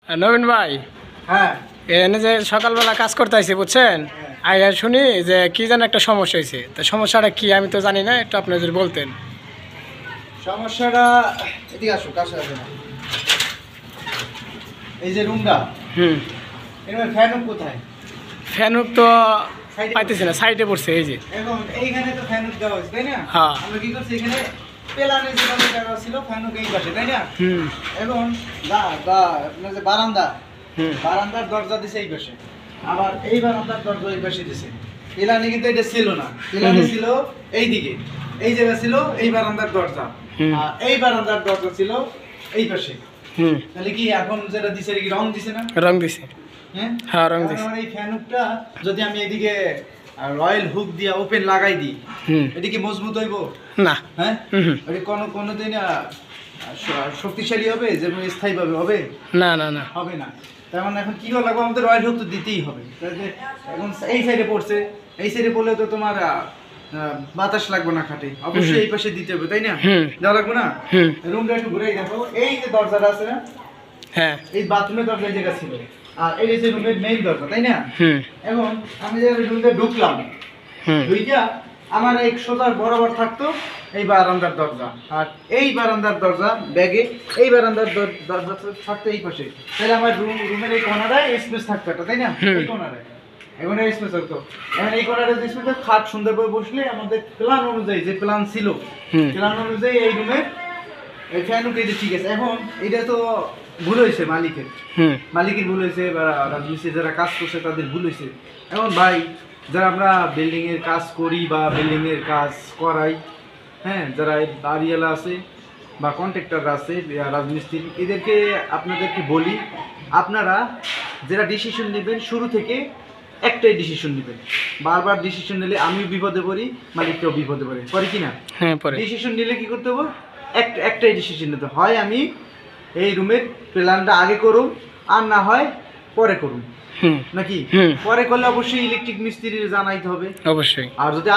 নবীন ভাই, হ্যাঁ এনে যে সকালবেলা কাজ করতে আসছি বুঝছেন, আইয়া শুনি যে কি যেন একটা সমস্যা হয়েছে। তো সমস্যাটা কি আমি তো জানি না, একটু আপনি যদি বলতেন। সমস্যাটা এদিকে আসো, কাছে আসো না। এই যে রুমটা, হুম, এর ফ্যান কোথায়? ফ্যানুক তো পাইতেছি না, সাইডে পড়ছে এই যে। এখন এইখানে তো ফ্যান দেওয়া হয়েছে, তাই না? হ্যাঁ। আমরা কি করছি এখানে পেলানে যেখানে দেওয়া ছিল ফ্যান এই পাশে, তাই না? হুম এখন আপনার যে বারান্দা, হুম বারান্দার দরজা দিছে এই পাশে, আবার এই বারান্দার দরজা এই পাশে দিছে। পেলানে কিন্তু এটা ছিল না, পেলানে ছিল এই দিকে, এই জায়গা ছিল এই বারান্দার দরজা, আর এই বারান্দার দরজা ছিল এই পাশে। হুম, তাহলে কি এখন যেটা দিছে কি রং দিছে না? রং দিছে। হ্যাঁ হ্যাঁ, রং দিছে। আমার এই ফ্যানটা যদি আমি এদিকে রয়্যাল হুক দিয়ে ওপেন লাগাই দিই, হুম, এটা কি মজবুত হইব? না। হ্যাঁ, হুম, এটা কোনোদিন শক্তিশালী হবে, যেমন স্থায়ীভাবে হবে? না না না। হবে না। তার মানে এখন কি লাগবে, আমাদের রয়্যাল হুক তো দিতেই হবে। তাহলে এখন এই সাইডে পড়ছে, এই সাইডে পড়লে তো তোমার বাতাস লাগবে না খাটে, অবশ্যই এই পাশে দিতে হবে, তাই না? দেওয়া লাগবে না? হুম, রুমটা একটু ঘুরে দেখো, এই যে দরজাটা আছে না, হ্যাঁ, এই বাথরুমের দরজা জায়গা ছিল, আর এই যে রুমের মেইন দরজা, তাই না? হুম এখন আমি যে রুমে ঢুকলাম, হুম দুইটা আমার এক সোজা বরাবর থাকতো এই বারান্দার দরজা, আর এই বারান্দার দরজা ব্যাগে, এই বারান্দার দরজা থাকতো এই পাশে। তাহলে আমার রুমের এই কোনাটায় স্পেস থাকতো একটা, তাই না? এই কোনাটায় এখন এই স্পেস থাকতো। এখন এই কোনাটায় যে স্পেস, খাট সুন্দরভাবে বসলে আমাদের প্ল্যান অনুযায়ী, যে প্ল্যান ছিল প্ল্যান অনুযায়ী এই রুমে এই ফ্যান উঠে ঠিক আছে। এখন এটা তো ভুল হয়েছে মালিকের, মালিকের ভুল হয়েছে, বা রাজমিস্ত্রি যারা কাজ করছে তাদের ভুল হয়েছে। এখন ভাই, যারা আমরা বিল্ডিংয়ের কাজ করি বা বিল্ডিংয়ের কাজ করাই, হ্যাঁ, যারা বাড়িওয়ালা আছে বা কন্ট্রাক্টররা আছে, রাজমিস্ত্রি, এদেরকে আপনাদেরকে বলি, আপনারা যারা ডিসিশন নেবেন শুরু থেকে একটাই ডিসিশন নেবেন। বারবার ডিসিশন নিলে আমিও বিপদে পড়ি, মালিককেও বিপদে পড়ে, পরে কি না? হ্যাঁ, পরে ডিসিশন নিলে কি করতে হবে? একটাই ডিসিশন নিতে হয়, আমি এই রুমের প্ল্যানটা আগে করুন, আর না হয় পরে করুন, নাকি? পরে করলে অবশ্যই ইলেকট্রিক মিস্ত্রির জানাইতে হবে অবশ্যই। আর যদি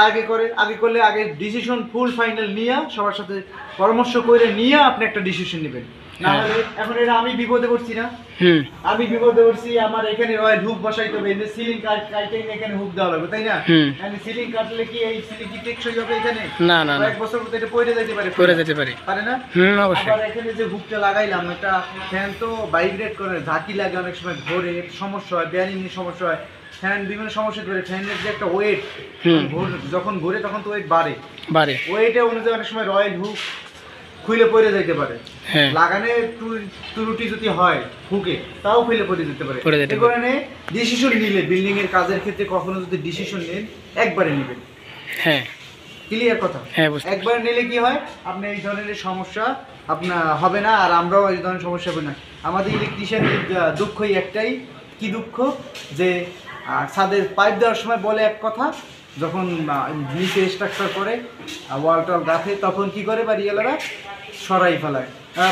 আগে করলে আগে ডিসিশন ফুল ফাইনাল নিয়ে সবার সাথে পরামর্শ করে নিয়ে আপনি একটা ডিসিশন নেবেন। না হলে এখন এটা আমি বিপদে পড়ছি না, আমি বিপদে পড়ছি, আমার এখানে রয়্যাল হুক বসাইতে হবে, এই যে সিলিং কাটে এখানে হুক দেওয়া লাগবে, তাই না? আমি সিলিং কাটলে কি এই সিলিং কি টেকসই হবে এখানে? না না, এক বছর মধ্যে এটা পড়ে যেতে পারে, পারে না? অবশ্যই। আবার এখানে যে হুকটা লাগাইলাম, এটা ফ্যান তো ভাইব্রেট করে, ঝাঁকি লাগে, অনেক সময় ঘোরে, সমস্যা হয়, বেয়ারিং এর সমস্যা হয়, ফ্যান বিভিন্ন সমস্যা ধরে, ফ্যানের যে একটা ওয়েট, যখন ঘোরে তখন তো ওয়েট বাড়ে, ওয়েটে অনুযায়ী অনেক সময় রয়্যাল হুক খুলে পড়ে যেতে পারে। লাগানে ত্রুটি যদি হয় হুকে, তাও খুলে পড়ে যেতে পারে। এই কারণে ডিসিশন নিলে, বিল্ডিং এর কাজের ক্ষেত্রে কখনো যদি ডিসিশন নেন, একবারে নেবেন। হ্যাঁ, ক্লিয়ার কথা? একবার নিলে কি হয়, আপনি এই ধরনের সমস্যা আপনার হবে না, আর আমরাও এই ধরনের সমস্যা হবে না। আমাদের ইলেকট্রিশিয়ানের দুঃখই একটাই, কি দুঃখ, যে ছাদের পাইপ দেওয়ার সময় বলে এক কথা, যখন নিচে স্ট্রাকচার করে ওয়াল টল গাঁথে, তখন কি করে বাড়িওয়ালারা সরাই ফেলায়,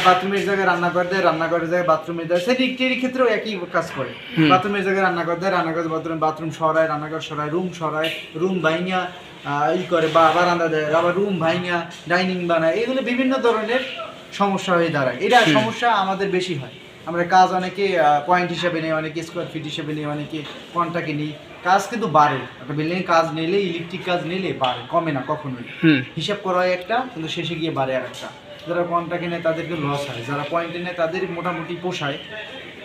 বাথরুমের জায়গায় রান্নাঘর দেয়, রান্নাঘরের জায়গায় বাথরুমে দেয়, সেটির ক্ষেত্রেও একই কাজ করে। বাথরুমের জায়গায় রান্নাঘর দেয়, রান্নাঘর বাথরুম সরায়, রান্নাঘর সরায়, রুম সরায়, রুম ভাইঙা করে, বা বারান্দা দেয়, আবার রুম ভাইঙা ডাইনিং বানায়, এগুলো বিভিন্ন ধরনের সমস্যা হয়ে দাঁড়ায়। এটা সমস্যা আমাদের বেশি হয়। আমরা কাজ অনেকে পয়েন্ট হিসেবে নিই, অনেকে স্কোয়ার ফিট হিসেবে নিই, অনেকে কন্টাকে নিই, কাজ কিন্তু বাড়ে। একটা বিল্ডিং কাজ নিলে, ইলেকট্রিক কাজ নিলে বাড়ে, কমে না কখনোই। হিসাব করা হয় একটা, কিন্তু শেষে গিয়ে বাড়ে আর একটা। যারা কন্টাকে নেয় তাদেরকে লস হয়, যারা পয়েন্টে নেয় তাদের মোটামুটি পোষায়।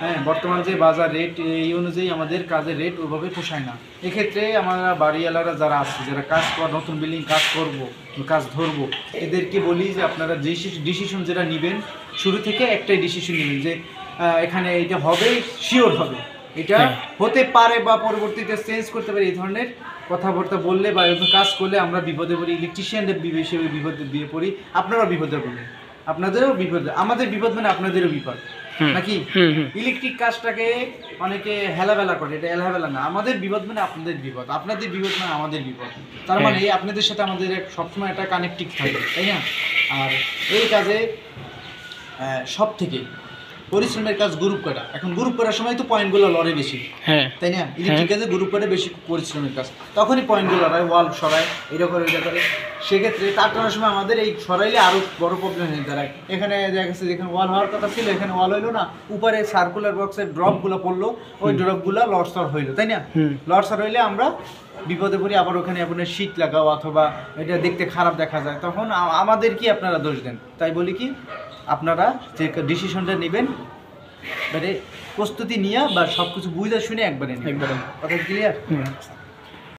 হ্যাঁ, বর্তমান যে বাজার রেট, এই অনুযায়ী আমাদের কাজের রেট ওইভাবে পোষায় না। এক্ষেত্রে আমরা বাড়িওয়ালারা যারা আছে, যারা কাজ নতুন বিল্ডিং কাজ করবো, কাজ ধরবো, এদেরকে বলি যে আপনারা যে ডিসিশন যেটা নেবেন, শুরু থেকে একটাই ডিসিশন নেবেন, যে এখানে এটা হবে, শিওর হবে, এটা হতে পারে বা পরবর্তীতে চেঞ্জ করতে পারে। এই ধরনের কথাবার্তা বললে বা এরকম কাজ করলে আমরা বিপদে পড়ি, ইলেকট্রিশিয়ানদের হিসেবে বিপদে পড়ি, আপনারাও বিপদে পড়বেন, আপনাদেরও বিপদ, আমাদের বিপদ মানে আপনাদেরও বিপদ, নাকি? ইলেকট্রিক কাজটাকে অনেকে হেলাবেলা করে, এটা হেলাবেলা না, আমাদের বিপদ মানে আপনাদের বিপদ, আপনাদের বিপদ মানে আমাদের বিপদ। তার মানে আপনাদের সাথে আমাদের সবসময় একটা কানেক্টিভ থাকে, তাই না? আর এই কাজে সব থেকে পরিশ্রমের কাজ গ্রুপ করা। এখন গ্রুপ করার সময় তো পয়েন্টগুলো লড়ে বেশি, হ্যাঁ তাই না? ইলেকট্রিক কাজে গ্রুপ করে বেশি পরিশ্রমের কাজ, তখনই পয়েন্টগুলো লড়ায়, ওয়াল সরায়, এটা করে ওইটা করে। সেক্ষেত্রে তার টানার সময় আমাদের এই সরাইলে আরও বড় প্রবলেম হয়ে দাঁড়ায়। এখানে দেখা গেছে যেখানে ওয়াল হওয়ার কথা ছিল এখানে ওয়াল হইলো না, উপরে সার্কুলার বক্সের ড্রপগুলো পড়লো, ওই ড্রপগুলো লড়সর হইলো, তাই না? লড়সর হইলে আমরা বিপদে পড়ি, আবার ওখানে আপনার শীত লাগাও অথবা এটা দেখতে খারাপ দেখা যায়, তখন আমাদের কি আপনারা দোষ দেন। তাই বলি কি, আপনারা যে ডিসিশনটা নেবেন মানে প্রস্তুতি নিয়ে বা সব কিছু বুঝে শুনে একবারে কথা ক্লিয়ার।